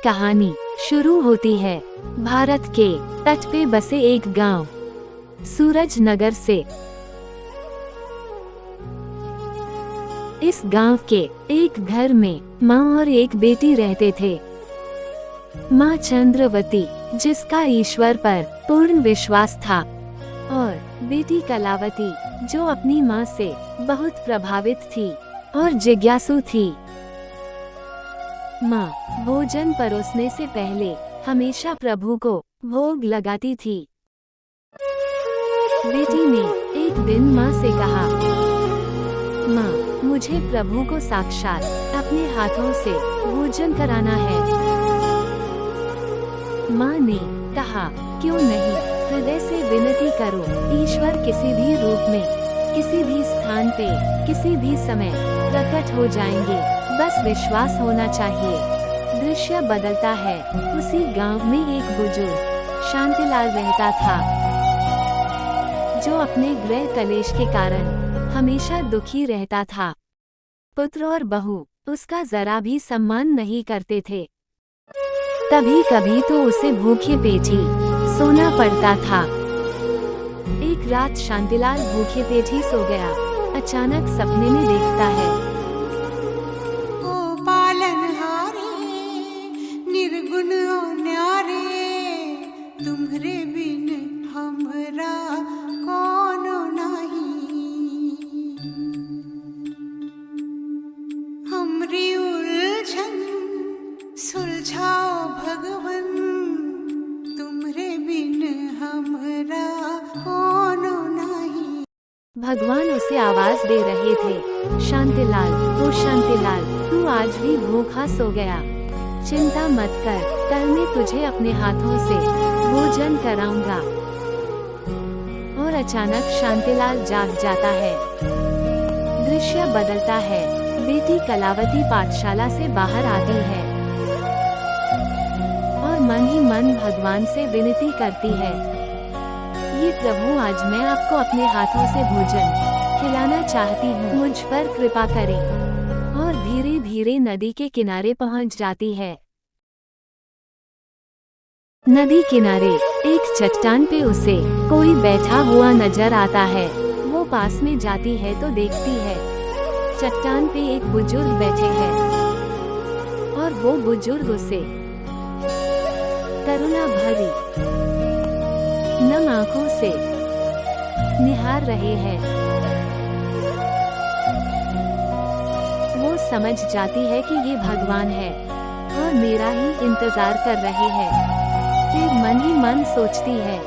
कहानी शुरू होती है भारत के तट पे बसे एक गांव सूरज नगर से। इस गांव के एक घर में माँ और एक बेटी रहते थे। माँ चंद्रवती, जिसका ईश्वर पर पूर्ण विश्वास था, और बेटी कलावती, जो अपनी माँ से बहुत प्रभावित थी और जिज्ञासु थी। माँ भोजन परोसने से पहले हमेशा प्रभु को भोग लगाती थी। बेटी ने एक दिन माँ से कहा, माँ, मुझे प्रभु को साक्षात अपने हाथों से भोजन कराना है। माँ ने कहा, क्यों नहीं, हृदय से विनती करो। ईश्वर किसी भी रूप में, किसी भी स्थान पे, किसी भी समय प्रकट हो जाएंगे, बस विश्वास होना चाहिए। दृश्य बदलता है। उसी गांव में एक बुजुर्ग शांतिलाल रहता था, जो अपने गृह कलेश के कारण हमेशा दुखी रहता था। पुत्र और बहू उसका जरा भी सम्मान नहीं करते थे। कभी कभी तो उसे भूखे पेट ही सोना पड़ता था। एक रात शांतिलाल भूखे पेट ही सो गया। अचानक सपने में देखता है, ओ पालनहारे, निर्गुण और न्यारे, तुम्हरे बिन हमरा कोनो नहीं। हमरी उलझन सुलझाओ भगवन, तुम्हरे बिन हमरा कोनो नहीं। भगवान उसे आवाज दे रहे थे, शांतिलाल, ओ शांतिलाल, तू आज भी भूखा सो गया। चिंता मत कर, कल मैं तुझे अपने हाथों से भोजन कराऊंगा। और अचानक शांतिलाल जाग जाता है। दृश्य बदलता है। बेटी कलावती पाठशाला से बाहर आती है और मन ही मन भगवान से विनती करती है, ये प्रभु, आज मैं आपको अपने हाथों से भोजन खिलाना चाहती हूँ, मुझ पर कृपा करें। और धीरे धीरे नदी के किनारे पहुँच जाती है। नदी किनारे एक चट्टान पे उसे कोई बैठा हुआ नजर आता है। वो पास में जाती है तो देखती है, चट्टान पे एक बुजुर्ग बैठे हैं और वो बुजुर्ग उसे करुणा भरी नम आंखों से निहार रहे हैं। वो समझ जाती है कि ये भगवान है और मेरा ही इंतजार कर रहे हैं। फिर मन ही मन सोचती है,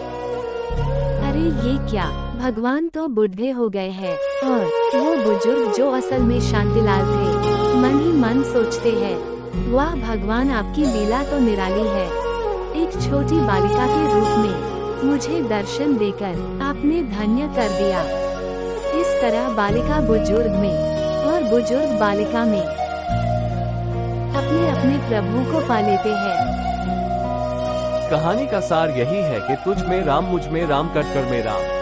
अरे ये क्या, भगवान तो बूढ़े हो गए हैं और वो बुजुर्ग जो असल में शांतिलाल थे। मन ही मन सोचते हैं, वाह भगवान, आपकी लीला तो निराली है। एक छोटी बालिका के रूप में मुझे दर्शन देकर आपने धन्य कर दिया। इस तरह बालिका बुजुर्ग में और बुजुर्ग बालिका में अपने अपने प्रभु को पा लेते हैं। कहानी का सार यही है कि तुझ में राम, मुझ में राम, कट कर में राम।